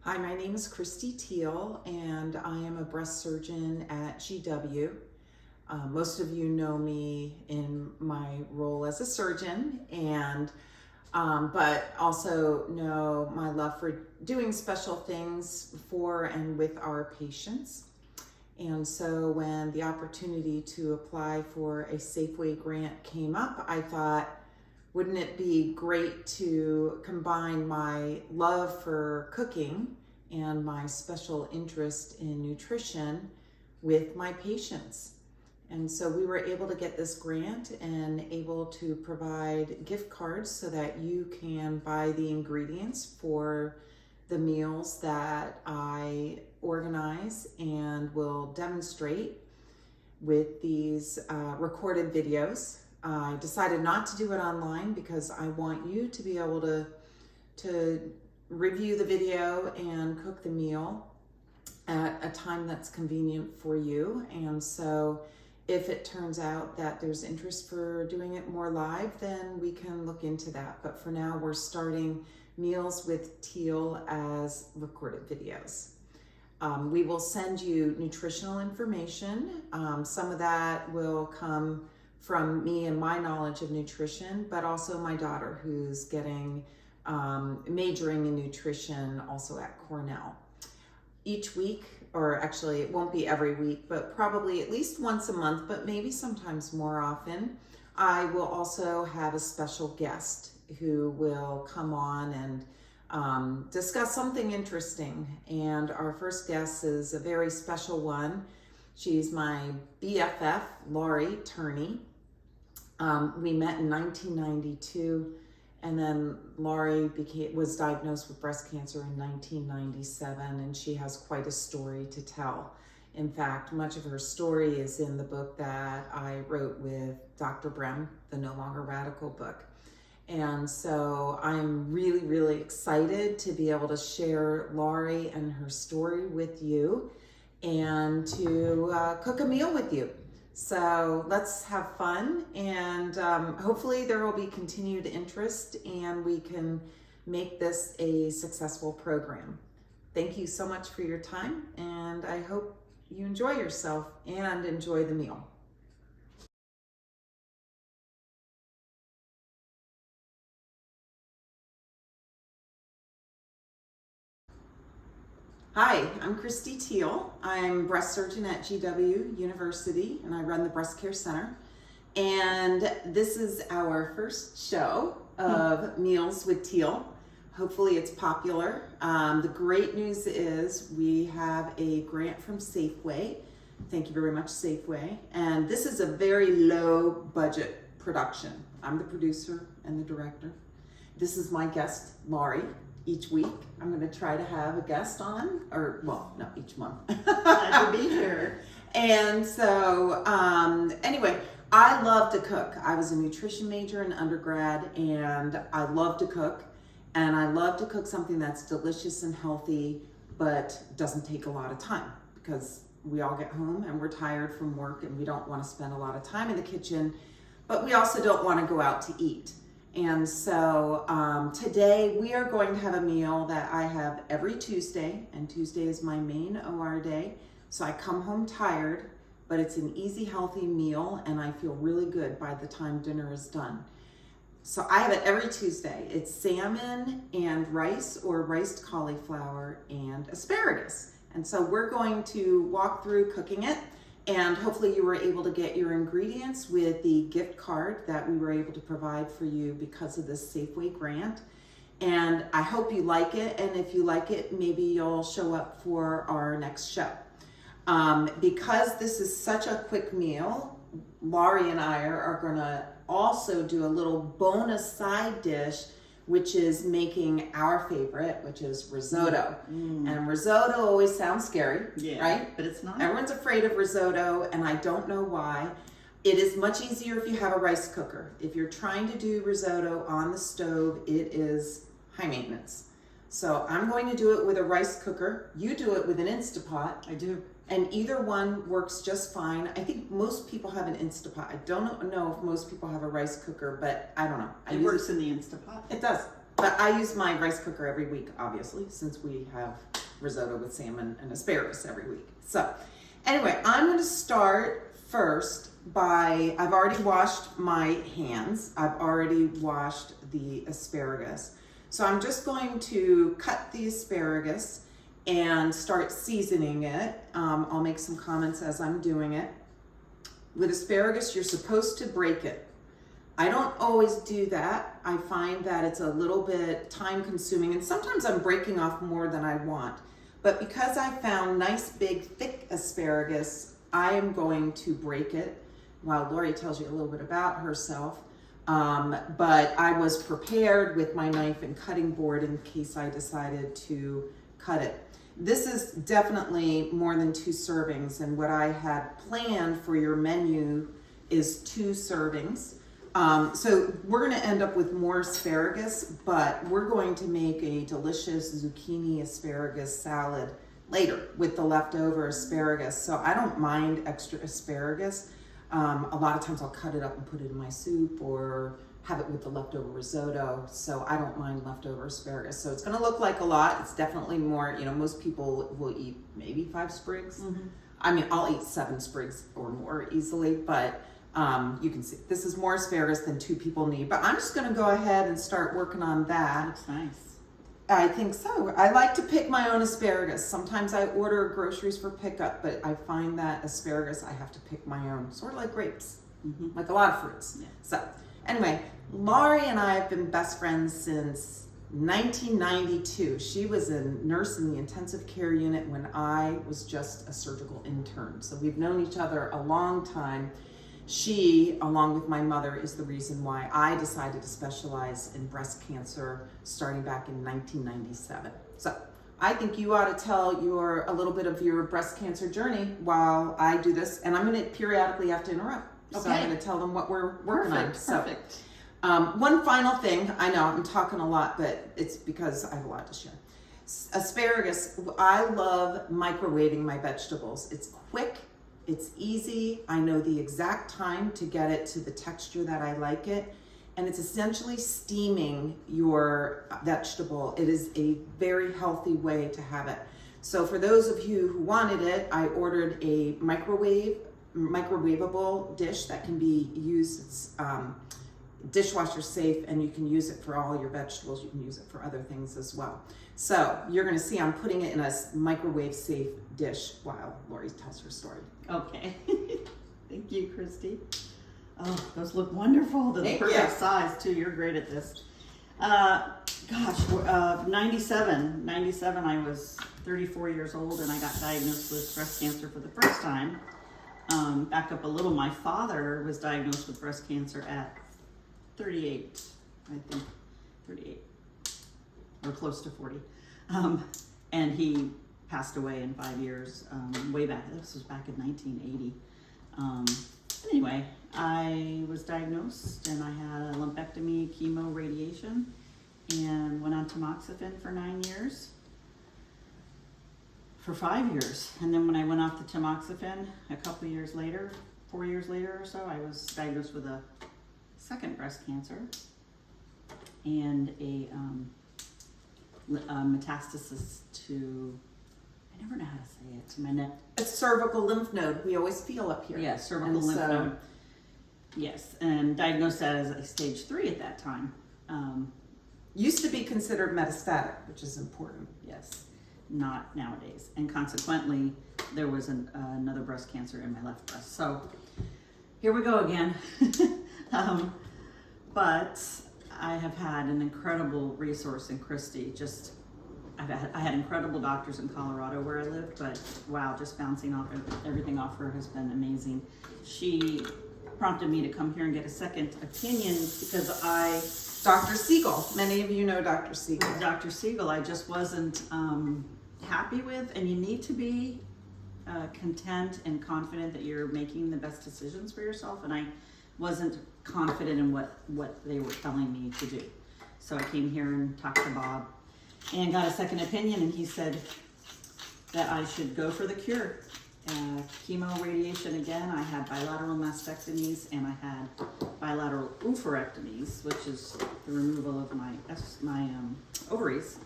Hi, my name is Teal, and I am a breast surgeon at GW. Most of you know me in my role as a surgeon, but also know my love for doing special things for and with our patients. And so when the opportunity to apply for a Safeway grant came up, I thought, wouldn't it be great to combine my love for cooking and my special interest in nutrition with my patients? And so we were able to get this grant and able to provide gift cards so that you can buy the ingredients for the meals that I organize and will demonstrate with these recorded videos. I decided not to do it online because I want you to be able to review the video and cook the meal at a time that's convenient for you. And so if it turns out that there's interest for doing it more live, then we can look into that. But for now, we're starting Meals with Teal as recorded videos. We will send you nutritional information. Some of that will come from me and my knowledge of nutrition, but also my daughter, who's getting majoring in nutrition also at Cornell. Each week, or actually it won't be every week, but probably at least once a month, but maybe sometimes more often, I will also have a special guest who will come on and discuss something interesting. And our first guest is a very special one. She's my BFF, Laurie Turney. We met in 1992, and then Laurie was diagnosed with breast cancer in 1997, and she has quite a story to tell. In fact, much of her story is in the book that I wrote with Dr. Brem, the No Longer Radical book. And so I'm really, really excited to be able to share Laurie and her story with you and to cook a meal with you. So let's have fun, and hopefully there will be continued interest and we can make this a successful program. Thank you so much for your time, and I hope you enjoy yourself and enjoy the meal. Hi, I'm Teal. I'm breast surgeon at GW University, and I run the Breast Care Center. And this is our first show of Meals with Teal. Hopefully it's popular. The great news is we have a grant from Safeway. Thank you very much, Safeway. And this is a very low budget production. I'm the producer and the director. This is my guest, Laurie. Each week, I'm going to try to have a guest on, or well, no, each month. Glad to be here. And so, anyway, I love to cook. I was a nutrition major in undergrad, and I love to cook. And I love to cook something that's delicious and healthy, but doesn't take a lot of time, because we all get home and we're tired from work and we don't want to spend a lot of time in the kitchen, but we also don't want to go out to eat. And so today we are going to have a meal that I have every Tuesday, and Tuesday is my main OR day. So I come home tired, but it's an easy, healthy meal, and I feel really good by the time dinner is done. So I have it every Tuesday. It's salmon and rice, or riced cauliflower and asparagus. And so we're going to walk through cooking it. And hopefully you were able to get your ingredients with the gift card that we were able to provide for you because of this Safeway grant. And I hope you like it. And if you like it, maybe you'll show up for our next show. Because this is such a quick meal, Laurie and I are going to also do a little bonus side dish, which is making our favorite, which is risotto. And risotto always sounds scary, right? But it's not. Everyone's afraid of risotto, and I don't know why. It is much easier if you have a rice cooker. If you're trying to do risotto on the stove, it is high maintenance. So I'm going to do it with a rice cooker. You do it with an Instapot. I do. And either one works just fine. I think most people have an Instapot. I don't know if most people have a rice cooker, but I don't know. It works in the Instapot. It does. but I use my rice cooker every week, obviously, since we have risotto with salmon and asparagus every week. So anyway, I'm going to start first by, I've already washed my hands. I've already washed the asparagus. So I'm just going to cut the asparagus and start seasoning it. I'll make some comments as I'm doing it. With asparagus, you're supposed to break it. I don't always do that. I find that it's a little bit time consuming, and sometimes I'm breaking off more than I want. But because I found nice big thick asparagus, I am going to break it while Laurie tells you a little bit about herself. But I was prepared with my knife and cutting board in case I decided to cut it. This is definitely more than 2 servings, and what I had planned for your menu is 2 servings. So we're going to end up with more asparagus, but we're going to make a delicious zucchini asparagus salad later with the leftover asparagus. So I don't mind extra asparagus. A lot of times I'll cut it up and put it in my soup or have it with the leftover risotto. So I don't mind leftover asparagus. So it's going to look like a lot. It's definitely more, you know, most people will eat maybe 5 sprigs. Mm-hmm. I mean, I'll eat 7 sprigs or more easily, but you can see this is more asparagus than 2 people need. But I'm just going to go ahead and start working on that. Looks nice. I think so. I like to pick my own asparagus. Sometimes I order groceries for pickup, but I find that asparagus, I have to pick my own. Sort of like grapes, like a lot of fruits. Yeah. So anyway, Laurie and I have been best friends since 1992. She was a nurse in the intensive care unit when I was just a surgical intern. So we've known each other a long time. She, along with my mother, is the reason why I decided to specialize in breast cancer starting back in 1997. So I think you ought to tell a little bit of your breast cancer journey while I do this, and I'm going to periodically have to interrupt. Okay. So I'm going to tell them what we're working on. Perfect. One final thing. I know I'm talking a lot, but it's because I have a lot to share. Asparagus. I love microwaving my vegetables. It's quick. It's easy. I know the exact time to get it to the texture that I like it. And it's essentially steaming your vegetable. It is a very healthy way to have it. So for those of you who wanted it, I ordered a microwavable dish that can be used. It's dishwasher safe, and you can use it for all your vegetables. You can use it for other things as well. So you're going to see I'm putting it in a microwave safe dish while Laurie tells her story. Okay. Thank you, Christy. Oh, those look wonderful. They're the perfect size too. You're great at this. 97, I was 34 years old and I got diagnosed with breast cancer for the first time. Back up a little, my father was diagnosed with breast cancer at 38, I think, 38, or close to 40. And he passed away in 5 years, way back. This was back in 1980. Anyway, I was diagnosed and I had a lumpectomy, chemo, radiation, and went on tamoxifen for 9 years. For 5 years. And then when I went off the tamoxifen, a couple of years later, 4 years later or so, I was diagnosed with a second breast cancer and a metastasis to, I never know how to say it, to my neck. It's cervical lymph node. We always feel up here. Yeah, cervical lymph node. Yes, and diagnosed that as a stage 3 at that time. Used to be considered metastatic, which is important. Yes, not nowadays. And consequently, there was another breast cancer in my left breast. So here we go again. But I have had an incredible resource in Christy. I had incredible doctors in Colorado where I lived, but wow, just bouncing off everything off her has been amazing. She prompted me to come here and get a second opinion because Dr. Siegel, many of you know Dr. Siegel. Dr. Siegel, I just wasn't happy with, and you need to be content and confident that you're making the best decisions for yourself, and I wasn't confident in what they were telling me to do. So I came here and talked to Bob and got a second opinion, and he said that I should go for the cure. chemo radiation again. I had bilateral mastectomies and I had bilateral oophorectomies, which is the removal of my ovaries,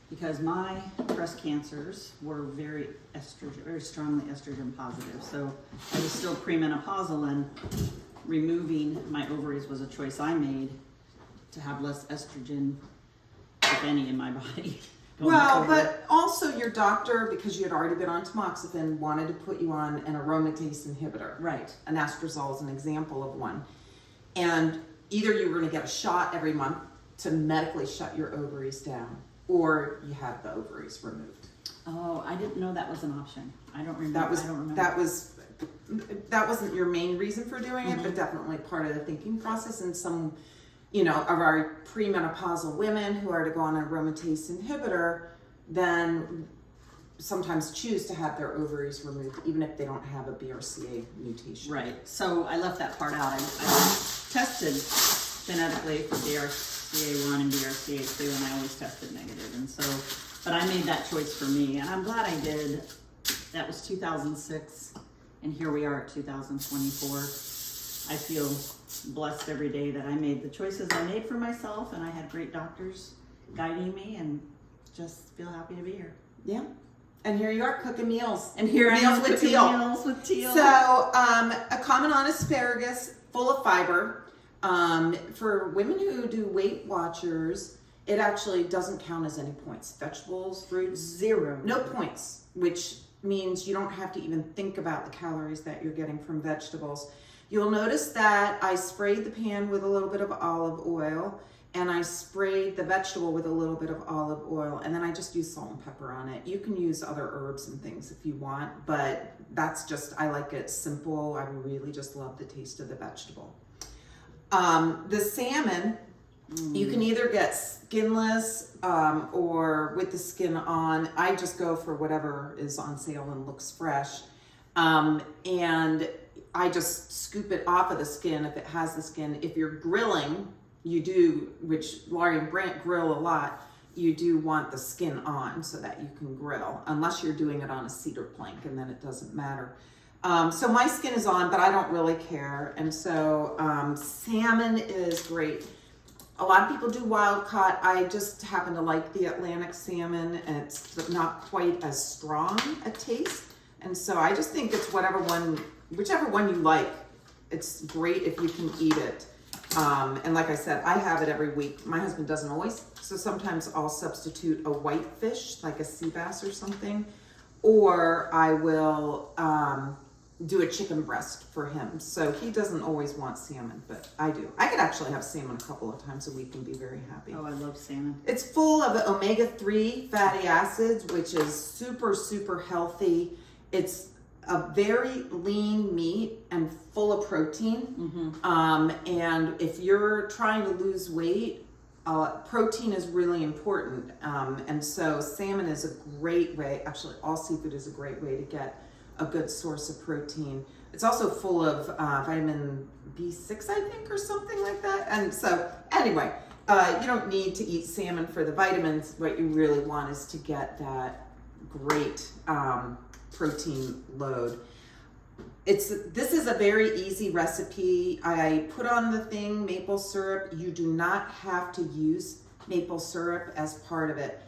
because my breast cancers were very strongly estrogen positive. So I was still premenopausal, and removing my ovaries was a choice I made to have less estrogen, if any, in my body. Well, but also your doctor, because you had already been on tamoxifen, wanted to put you on an aromatase inhibitor. Right. Anastrozole is an example of one. And either you were going to get a shot every month to medically shut your ovaries down, or you had the ovaries removed. Oh, I didn't know that was an option. I don't remember. That wasn't your main reason for doing it, but definitely part of the thinking process. And some, of our premenopausal women who are to go on an aromatase inhibitor then sometimes choose to have their ovaries removed, even if they don't have a BRCA mutation. Right. So I left that part out. I tested genetically for BRCA1 and BRCA2, and I always tested negative. And so, but I made that choice for me, and I'm glad I did. That was 2006, and here we are at 2024. I feel blessed every day that I made the choices I made for myself, and I had great doctors guiding me, and just feel happy to be here. Yeah. And here you are cooking meals. And here I am with cooking Teal. meals with Teal. So, a common on asparagus, full of fiber. For women who do Weight Watchers, it actually doesn't count as any points. Vegetables, fruits, 0. no points, which means you don't have to even think about the calories that you're getting from vegetables. You'll notice that I sprayed the pan with a little bit of olive oil, and I sprayed the vegetable with a little bit of olive oil, and then I just used salt and pepper on it. You can use other herbs and things if you want, but that's just, I like it simple. I really just love the taste of the vegetable. The salmon, you can either get skinless or with the skin on. I just go for whatever is on sale and looks fresh. And I just scoop it off of the skin if it has the skin. If you're grilling, you do, which Laurie and Brant grill a lot, you do want the skin on so that you can grill, unless you're doing it on a cedar plank, and then it doesn't matter. So my skin is on, but I don't really care. And so salmon is great. A lot of people do wild caught. I just happen to like the Atlantic salmon, and it's not quite as strong a taste. And so I just think it's whichever one you like. It's great if you can eat it. And like I said, I have it every week. My husband doesn't always, so sometimes I'll substitute a white fish, like a sea bass or something, or I will do a chicken breast for him. So he doesn't always want salmon, but I do. I could actually have salmon a couple of times a week and be very happy. Oh, I love salmon. It's full of omega-3 fatty acids, which is super, super healthy. It's a very lean meat and full of protein. And if you're trying to lose weight, protein is really important. And so salmon is a great way, actually all seafood is a great way to get a good source of protein. It's also full of vitamin B6, I think, or something like that. And so anyway, you don't need to eat salmon for the vitamins. What you really want is to get that great protein load. This is a very easy recipe. I put on the thing maple syrup. You do not have to use maple syrup as part of it.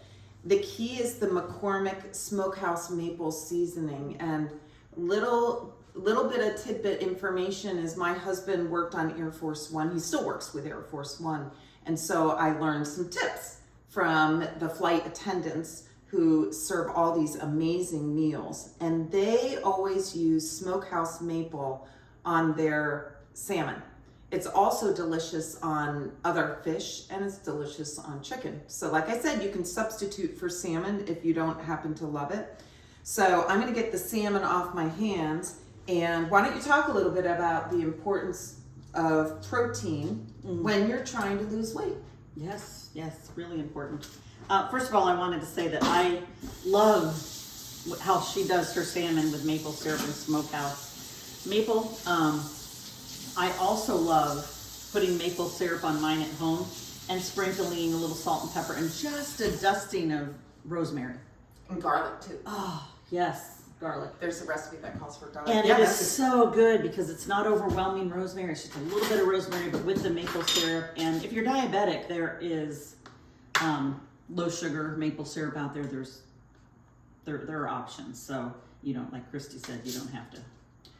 The key is the McCormick Smokehouse maple seasoning. And little bit of tidbit information is my husband worked on Air Force One. He still works with Air Force One. And so I learned some tips from the flight attendants who serve all these amazing meals. And they always use Smokehouse maple on their salmon. It's also delicious on other fish, and it's delicious on chicken. So like I said, you can substitute for salmon if you don't happen to love it. So I'm gonna get the salmon off my hands, and why don't you talk a little bit about the importance of protein when you're trying to lose weight? Yes, really important. First of all, I wanted to say that I love how she does her salmon with maple syrup and Smokehouse maple. I also love putting maple syrup on mine at home and sprinkling a little salt and pepper and just a dusting of rosemary. And garlic too. Oh, yes. garlic. There's a recipe that calls for garlic. And Yeah, it is that's so good because it's not overwhelming rosemary. It's just a little bit of rosemary, but with the maple syrup. And if you're diabetic, there is low sugar maple syrup out there. There are options. So you don't, like Christy said, you don't have to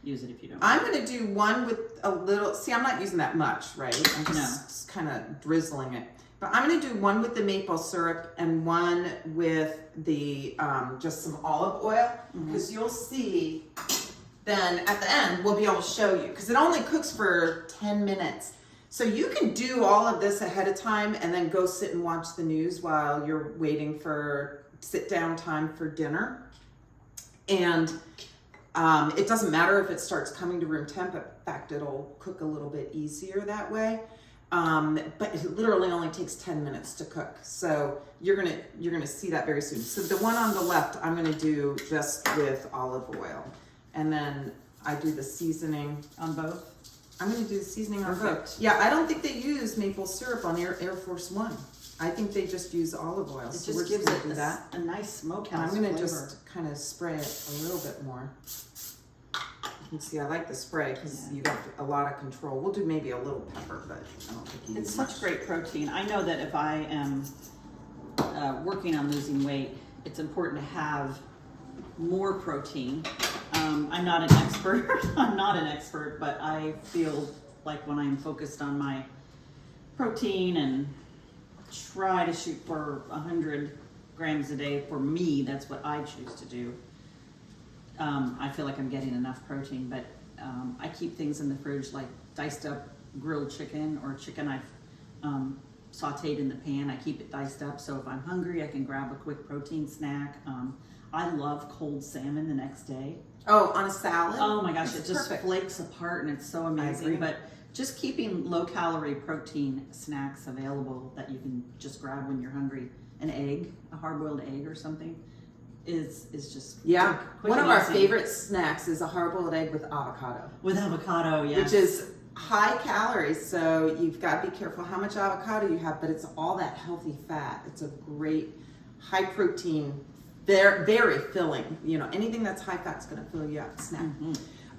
use it if you don't. I'm going to do one with a little, see, I'm not using that much, right? I'm just kind of drizzling it. But I'm going to do one with the maple syrup and one with the, just some olive oil. Because you'll see then at the end, we'll be able to show you. Because it only cooks for 10 minutes. So you can do all of this ahead of time and then go sit and watch the news while you're waiting for sit down time for dinner. And it doesn't matter if it starts coming to room temp. In fact, it'll cook a little bit easier that way. But it literally only takes 10 minutes to cook. So you're gonna see that very soon. So the one on the left, I'm gonna do just with olive oil. And then I do the seasoning On both? I'm gonna do the seasoning on Perfect. both. Yeah, I don't think they use maple syrup on Air Force One. I think they just use olive oil. It So just we're gives gonna it do that. a nice smokehouse I'm gonna flavor. just kind of spray it a little bit more. You can see I like the spray because you got a lot of control. We'll do maybe a little pepper, but I don't think you need It's much. such great protein. I know that if I am working on losing weight, it's important to have more protein. I'm not an expert. I'm not an expert, but I feel like when I'm focused on my protein and try to shoot for 100 grams a day, for me, that's what I choose to do. I feel like I'm getting enough protein, but I keep things in the fridge like diced up grilled chicken or chicken I've sauteed in the pan. I keep it diced up, so if I'm hungry, I can grab a quick protein snack. I love cold salmon the next day. Oh, on a salad? Oh my gosh, it It's just perfect. flakes apart and it's so agree. amazing. But just keeping low calorie protein snacks available that you can just grab when you're hungry. An egg, a hard boiled egg or something is just Yeah. quick One and of our easy. favorite snacks is a hard-boiled egg with avocado. With avocado, yes. Which is high calories, so you've got to be careful how much avocado you have, but it's all that healthy fat. It's a great high protein, very, very filling. You know, anything that's high fat is going to fill you up. Snack.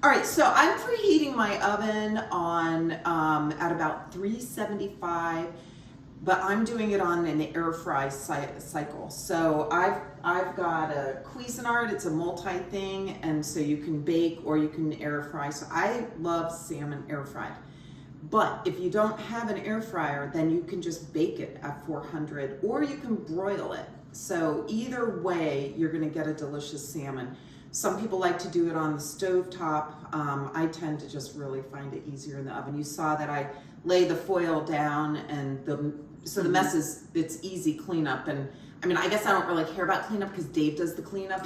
All right, so I'm preheating my oven on at about 375, but I'm doing it on an air fry cycle. So I've got a Cuisinart. It's a multi thing, and so you can bake or you can air fry. So I love salmon air fried. But if you don't have an air fryer, then you can just bake it at 400 or you can broil it. So either way, you're gonna get a delicious salmon. Some people like to do it on the stovetop. I tend to just really find it easier in the oven. You saw that I lay the foil down and so the mess it's easy cleanup. And I mean, I guess I don't really care about cleanup because Dave does the cleanup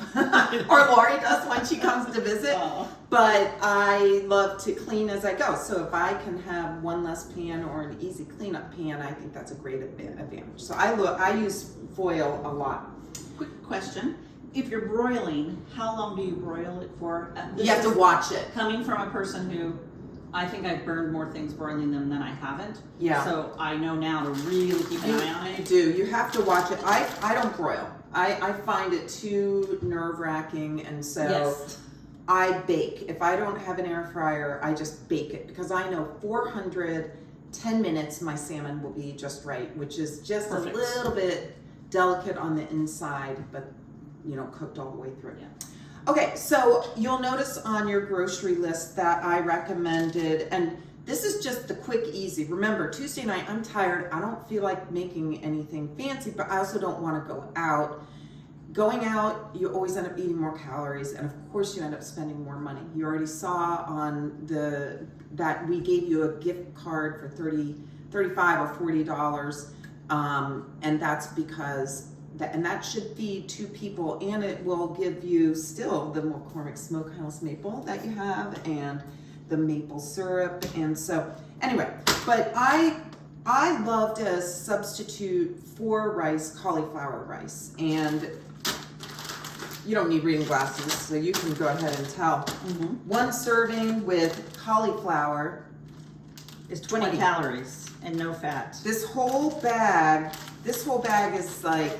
or Laurie does when she comes to visit. Oh. But I love to clean as I go. So if I can have one less pan or an easy cleanup pan, I think that's a great advantage. So I use foil a lot. Quick question. If you're broiling, how long do you broil it for? You have to watch it. Coming from a person who, I think I've burned more things broiling them than I haven't. Yeah. So I know now to really keep an eye on You it. do. You have to watch it. I don't broil. I find it too nerve-wracking, and so Yes. I bake. If I don't have an air fryer, I just bake it because I know 410 minutes my salmon will be just right, which is just Perfect. a little bit delicate on the inside, but you know, cooked all the way through. Yeah. Okay, so you'll notice on your grocery list that I recommended, and this is just the quick, easy. Remember, Tuesday night, I'm tired. I don't feel like making anything fancy, but I also don't want to go out. Going out, you always end up eating more calories, and of course you end up spending more money. You already saw on that we gave you a gift card for $35 or $40, and that's because that should feed 2 people, and it will give you still the McCormick Smokehouse maple that you have and the maple syrup. And so anyway, but I love to substitute for rice, cauliflower rice, and you don't need reading glasses, so you can go ahead and tell. One serving with cauliflower It's 20 calories and no fat. This whole bag is like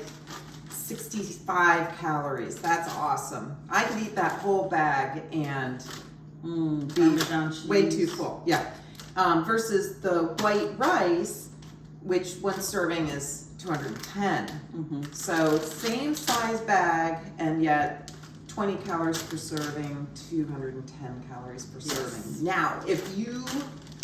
65 calories. That's awesome. I could eat that whole bag and be way too full. Yeah. Versus the white rice, which one serving is 210. So same size bag, and yet 20 calories per serving, 210 calories per serving. Now, if you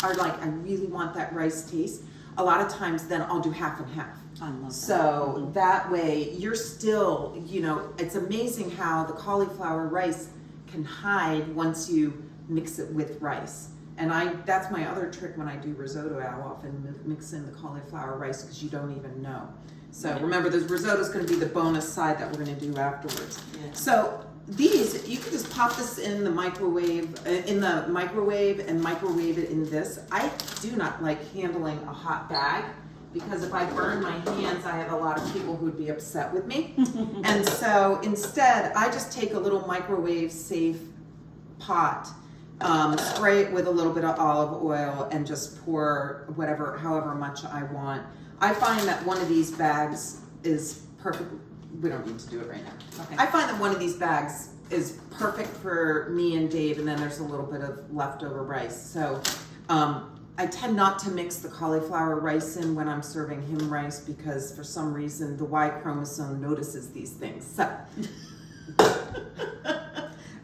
are like, I really want that rice taste, a lot of times then I'll do half and half. I love that. So that way you're still, you know, it's amazing how the cauliflower rice can hide once you mix it with rice. And that's my other trick when I do risotto. I'll often mix in the cauliflower rice because you don't even know. So remember, the risotto is going to be the bonus side that we're going to do afterwards. Yeah. So these, you can just pop this in the microwave, and microwave it in this. I do not like handling a hot bag because if I burn my hands, I have a lot of people who'd be upset with me. And so instead, I just take a little microwave safe pot, spray it with a little bit of olive oil, and just pour however much I want. I find that one of these bags is perfect. We don't need to do it right now. Okay. I find that one of these bags is perfect for me and Dave, and then there's a little bit of leftover rice. So I tend not to mix the cauliflower rice in when I'm serving him rice because for some reason the Y chromosome notices these things. So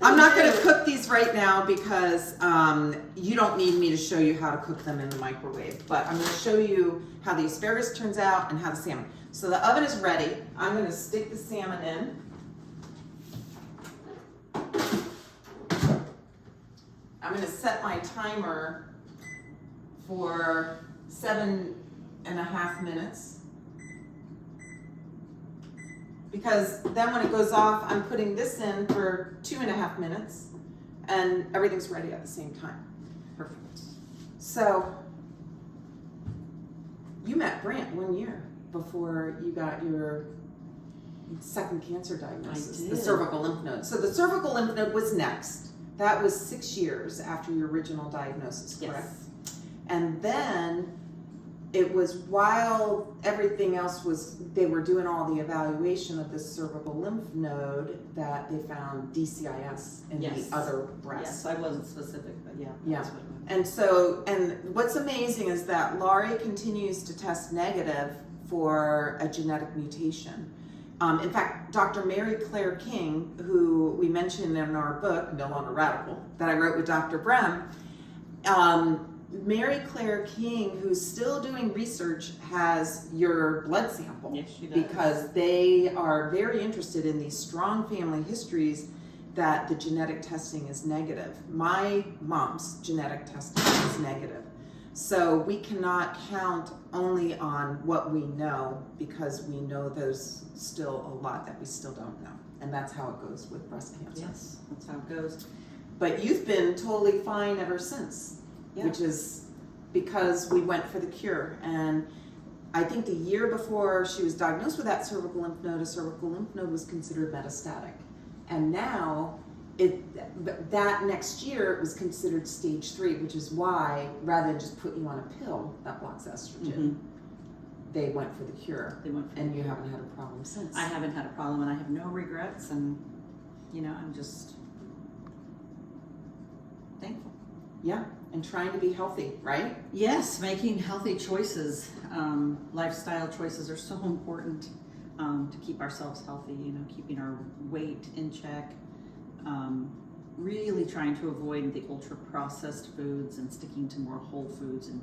I'm not going to cook these right now because you don't need me to show you how to cook them in the microwave. But I'm going to show you how the asparagus turns out and how the salmon. So the oven is ready. I'm going to stick the salmon in. I'm going to set my timer for 7.5 minutes. Because then when it goes off, I'm putting this in for 2.5 minutes and everything's ready at the same time. Perfect. So you met Brant 1 year before you got your second cancer diagnosis, I did. the cervical lymph node. So the cervical lymph node was next. That was 6 years after your original diagnosis, correct? Yes. And then it was while everything else was, they were doing all the evaluation of this cervical lymph node that they found DCIS in Yes. the other breast. Yes, I wasn't specific, but yeah. Yeah. That's what it was. And so, and what's amazing is that Laurie continues to test negative for a genetic mutation. In fact, Dr. Mary Claire King, who we mentioned in our book, No Longer Radical, that I wrote with Dr. Brem, Mary Claire King, who's still doing research, has your blood sample. Yes, she does. Because they are very interested in these strong family histories that the genetic testing is negative. My mom's genetic testing is negative. So we cannot count only on what we know because we know there's still a lot that we still don't know. And that's how it goes with breast cancer. Yes, that's how it goes. But you've been totally fine ever since, Yeah. which is because we went for the cure. And I think the year before she was diagnosed with that cervical lymph node, a cervical lymph node was considered metastatic. And now, that next year it was considered stage 3, which is why, rather than just put you on a pill that blocks estrogen, they went for the cure. They went for and you haven't had a problem since. I haven't had a problem, and I have no regrets, and I'm just thankful. Yeah, and trying to be healthy, right? Yes, making healthy choices, lifestyle choices are so important to keep ourselves healthy. Keeping our weight in check, really trying to avoid the ultra-processed foods and sticking to more whole foods and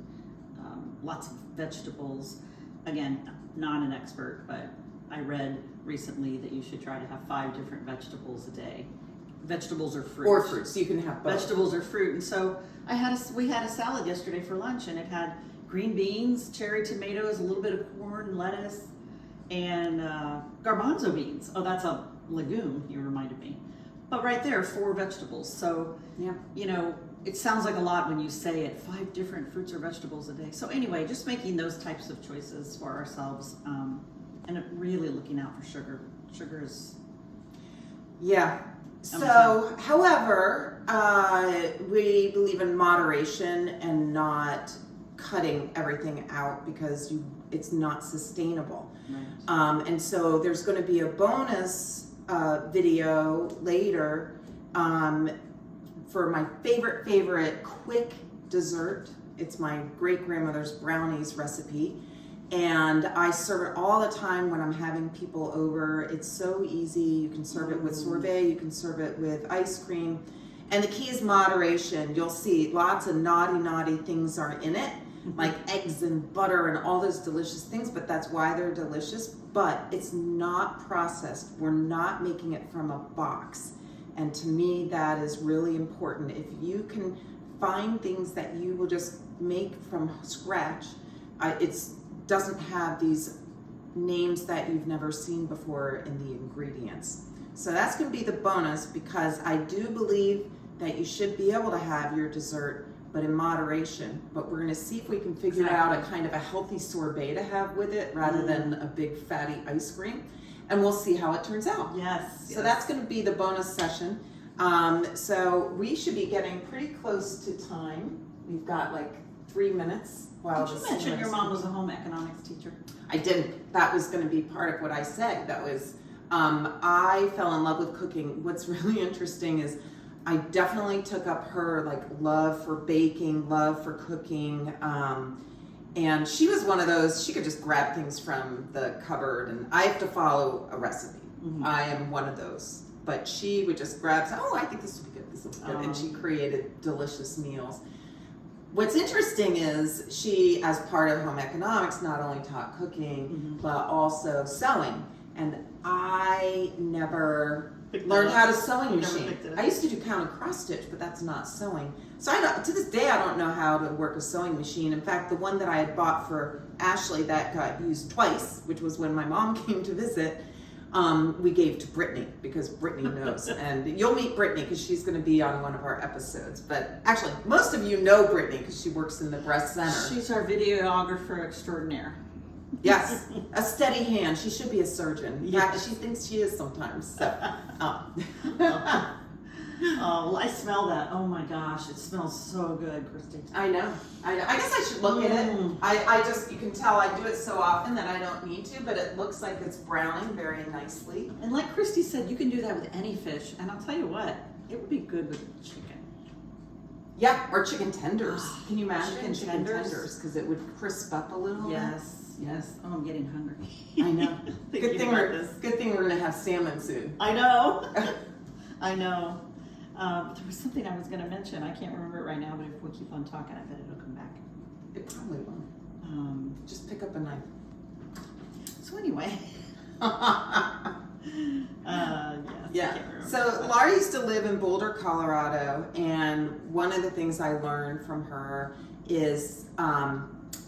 lots of vegetables. Again, not an expert, but I read recently that you should try to have 5 different vegetables a day. Vegetables or fruit. Or fruit, so you can have both. Vegetables or fruit. And so we had a salad yesterday for lunch, and it had green beans, cherry tomatoes, a little bit of corn, lettuce, and garbanzo beans. Oh, that's a legume, you reminded me. But right there, 4 vegetables. So, Yeah. it sounds like a lot when you say it, 5 different fruits or vegetables a day. So anyway, just making those types of choices for ourselves, and really looking out for sugar. Sugar is... Yeah. So, however, we believe in moderation and not cutting everything out because you it's not sustainable. Right. And so there's going to be a bonus video later for my favorite quick dessert. It's my great grandmother's brownies recipe, and I serve it all the time when I'm having people over. It's so easy. You can serve it with sorbet, you can serve it with ice cream, and the key is moderation. You'll see lots of naughty things are in it, like eggs and butter and all those delicious things, but that's why they're delicious. But it's not processed. We're not making it from a box. And to me, that is really important. If you can find things that you will just make from scratch, it doesn't have these names that you've never seen before in the ingredients. So that's going to be the bonus, because I do believe that you should be able to have your dessert, but in moderation. But we're going to see if we can figure out a kind of a healthy sorbet to have with it rather than a big fatty ice cream. And we'll see how it turns out. Yes. So that's going to be the bonus session. So we should be getting pretty close to time. We've got like 3 minutes. Did you mention your mom was a home economics teacher? I didn't. That was going to be part of what I said. That was, I fell in love with cooking. What's really interesting is I definitely took up her like love for baking, love for cooking. And she was one of those, she could just grab things from the cupboard, and I have to follow a recipe. I am one of those. But she would just grab, oh, I think this will be good, this will be good. And she created delicious meals. What's interesting is she, as part of home economics, not only taught cooking, but also sewing. And I never learned how to sewing machine. I used to do count and cross stitch, but that's not sewing. So to this day, I don't know how to work a sewing machine. In fact, the one that I had bought for Ashley that got used twice, which was when my mom came to visit, we gave to Brittany, because Brittany knows. And you'll meet Brittany because she's going to be on one of our episodes. But actually, most of you know Brittany because she works in the breast center. She's our videographer extraordinaire. Yes, a steady hand. She should be a surgeon. Yeah, she thinks she is sometimes. So, Oh, well, I smell that. Oh my gosh, it smells so good, Christy. I know. I guess I should look at it. I just, you can tell I do it so often that I don't need to, but it looks like it's browning very nicely. And like Christy said, you can do that with any fish. And I'll tell you what, it would be good with chicken. Yeah, or chicken tenders. Can you imagine Chicken tenders? Because it would crisp up a little bit. Yes. Oh, I'm getting hungry. I know. Good thing we're gonna have salmon soon. I know. I know. There was something I was going to mention. I can't remember it right now, but if we keep on talking, I bet it'll come back. It probably will. Just pick up a knife. So anyway. Yes, yeah. So Laurie used to live in Boulder, Colorado, and one of the things I learned from her is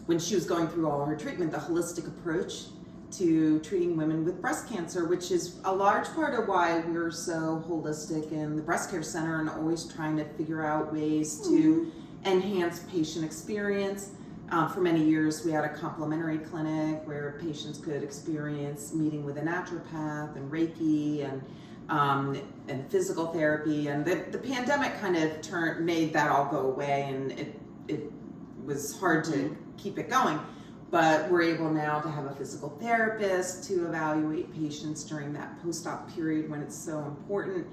when she was going through all her treatment, the holistic approach to treating women with breast cancer, which is a large part of why we're so holistic in the breast care center and always trying to figure out ways to enhance patient experience. For many years, we had a complimentary clinic where patients could experience meeting with a naturopath and Reiki and physical therapy. And the pandemic kind of made that all go away, and it was hard to keep it going. But we're able now to have a physical therapist to evaluate patients during that post-op period when it's so important,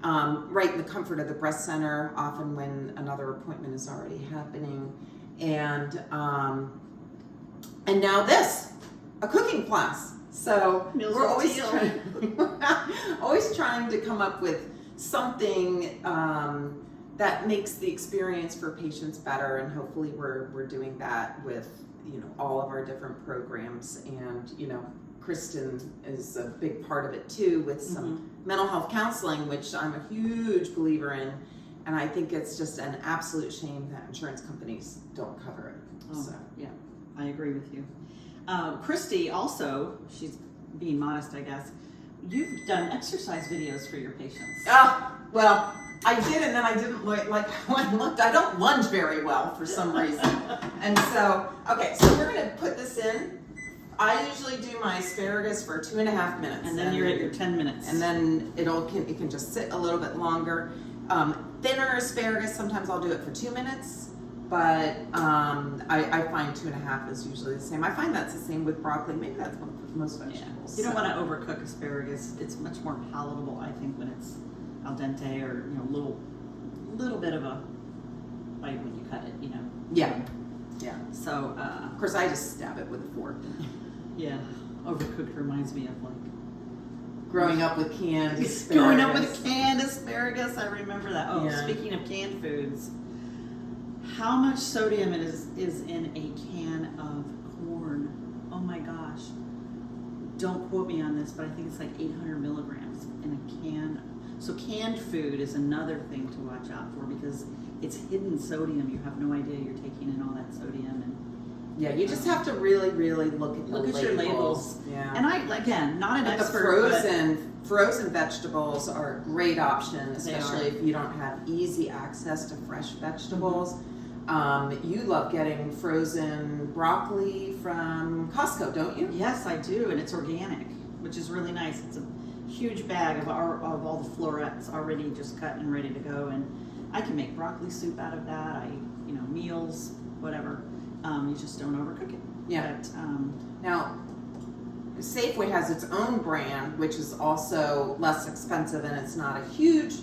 right in the comfort of the breast center, often when another appointment is already happening. And now this, a cooking class. So we're always trying to come up with something that makes the experience for patients better, and hopefully we're doing that with all of our different programs. And Kristen is a big part of it too, with some mental health counseling, which I'm a huge believer in, and I think it's just an absolute shame that insurance companies don't cover it. So yeah, I agree with you. Christy also, she's being modest, I guess, you've done exercise videos for your patients. Well, I did, and then I didn't like when I looked. I don't lunge very well for some reason, and so so we're gonna put this in. I usually do my asparagus for 2.5 minutes, and then you're at your 10 minutes, and then it can just sit a little bit longer. Thinner asparagus, sometimes I'll do it for 2 minutes. but I find 2.5 is usually the same. I find that's the same with broccoli. Maybe that's with most vegetables. You don't want to overcook asparagus. It's much more palatable, I think, when it's al dente or little bit of a bite when you cut it. Yeah. Yeah. So Of course, I just stab it with a fork. yeah, overcooked reminds me of like Growing up with canned asparagus. growing up with canned asparagus. I remember that. Oh, Yeah. speaking of canned foods, how much sodium is in a can of corn? Oh my gosh. Don't quote me on this, but I think it's like 800 milligrams in a can. So canned food is another thing to watch out for because it's hidden sodium. You have no idea you're taking in all that sodium. And Yeah, you just have to really, really look at your labels. Yeah. And I, again, not an But the expert, frozen vegetables are a great option, They especially are. if you don't have easy access to fresh vegetables. You love getting frozen broccoli from Costco, don't you? yes, I do, and it's organic, which is really nice. It's a huge bag of all the florets already just cut and ready to go, and I can make broccoli soup out of that. Meals, whatever. You just don't overcook it. Yeah. But, Now, Safeway has its own brand, which is also less expensive, and it's not a huge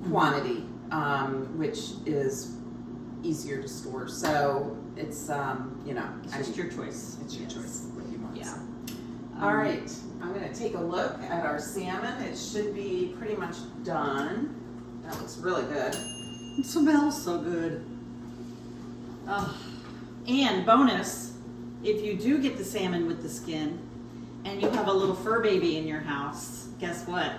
quantity, which is easier to store. So it's it's just your choice. It's your choice what you want. Yeah. All right, I'm going to take a look at our salmon. It should be pretty much done. That looks really good. It smells so good. And bonus, if you do get the salmon with the skin and you have a little fur baby in your house, guess what?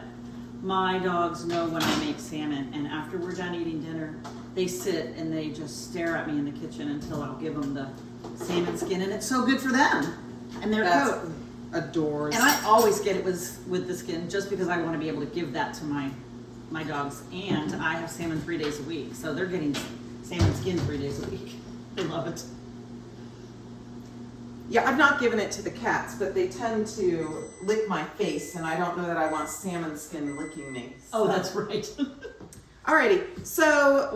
My dogs know when I make salmon, and after we're done eating dinner, they sit and they just stare at me in the kitchen until I'll give them the salmon skin, and it's so good for them and their That's coat. adores. And I always get it with the skin just because I want to be able to give that to my dogs, and I have salmon 3 days a week, so they're getting salmon skin 3 days a week. They love it. Yeah, I've not given it to the cats, but they tend to lick my face, and I don't know that I want salmon skin licking me. Oh, that's right. Alrighty, so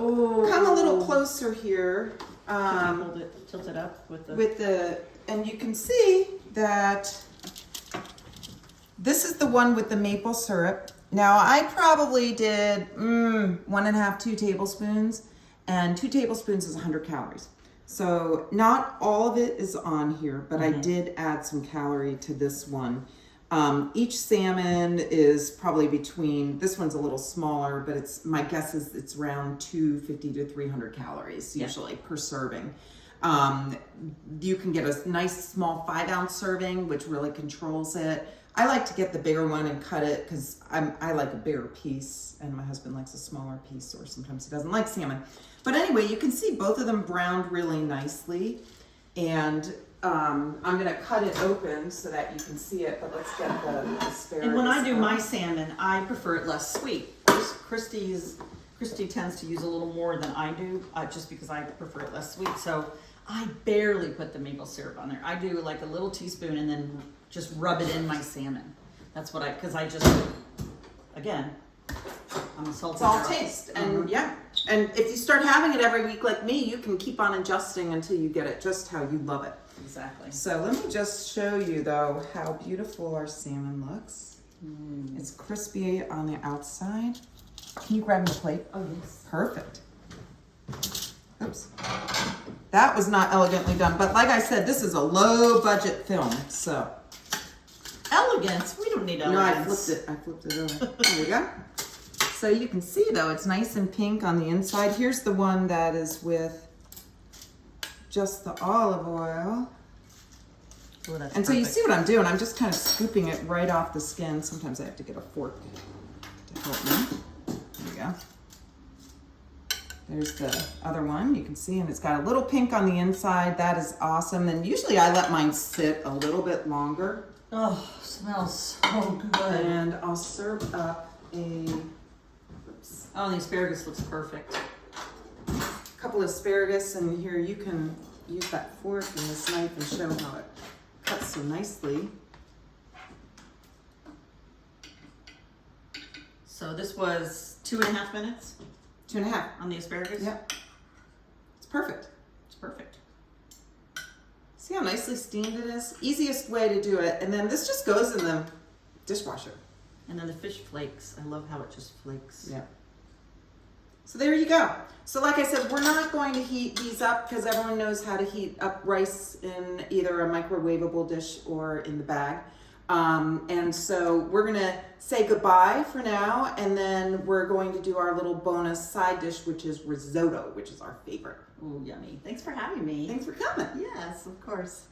come a little closer here. Hold it, tilt it up with the. And you can see that this is the one with the maple syrup. Now I probably did 1.5, 2 tablespoons, and 2 tablespoons is 100 calories. So not all of it is on here, but I did add some calorie to this one. Each salmon is probably between, this one's a little smaller, but my guess is it's around 250 to 300 calories usually per serving. You can get a nice small 5-ounce serving, which really controls it. I like to get the bigger one and cut it because I like a bigger piece, and my husband likes a smaller piece, or sometimes he doesn't like salmon. But anyway, you can see both of them browned really nicely, and I'm going to cut it open so that you can see it, but let's get the asparagus. And when I do out. my salmon, I prefer it less sweet. Christy tends to use a little more than I do, just because I prefer it less sweet. So I barely put the maple syrup on there. I do like a little teaspoon and then just rub it in my salmon. That's what because I just, again, I'm a salty It's all girl. taste, and and if you start having it every week like me, you can keep on adjusting until you get it just how you love it. Exactly. So let me just show you though how beautiful our salmon looks. It's crispy on the outside. Can you grab me a plate? Oh, yes. Perfect. Oops. That was not elegantly done, but like I said, this is a low budget film, so. Elegance? We don't need No, elegance. I flipped it over. There we go. So you can see though, it's nice and pink on the inside. Here's the one that is with just the olive oil. Oh, that's And so you perfect. see what I'm doing. I'm just kind of scooping it right off the skin. Sometimes I have to get a fork to help me. There we go. There's the other one. You can see, and it's got a little pink on the inside. That is awesome. And usually I let mine sit a little bit longer. Oh, smells so good. And I'll serve up a Oh, the asparagus looks perfect. couple of asparagus, and here you can use that fork and this knife and show how it cuts so nicely. So this was 2.5 minutes 2.5. on the asparagus? Yep. It's perfect. perfect. See how nicely steamed it is? Easiest way to do it. And then this just goes in the dishwasher. And then the fish flakes. I love how it just flakes. Yeah. So there you go. So like I said, we're not going to heat these up because everyone knows how to heat up rice in either a microwavable dish or in the bag. And so we're going to say goodbye for now, and then we're going to do our little bonus side dish, which is risotto, which is our favorite. Oh, yummy. Thanks for having me. Thanks for coming. Yes, of course.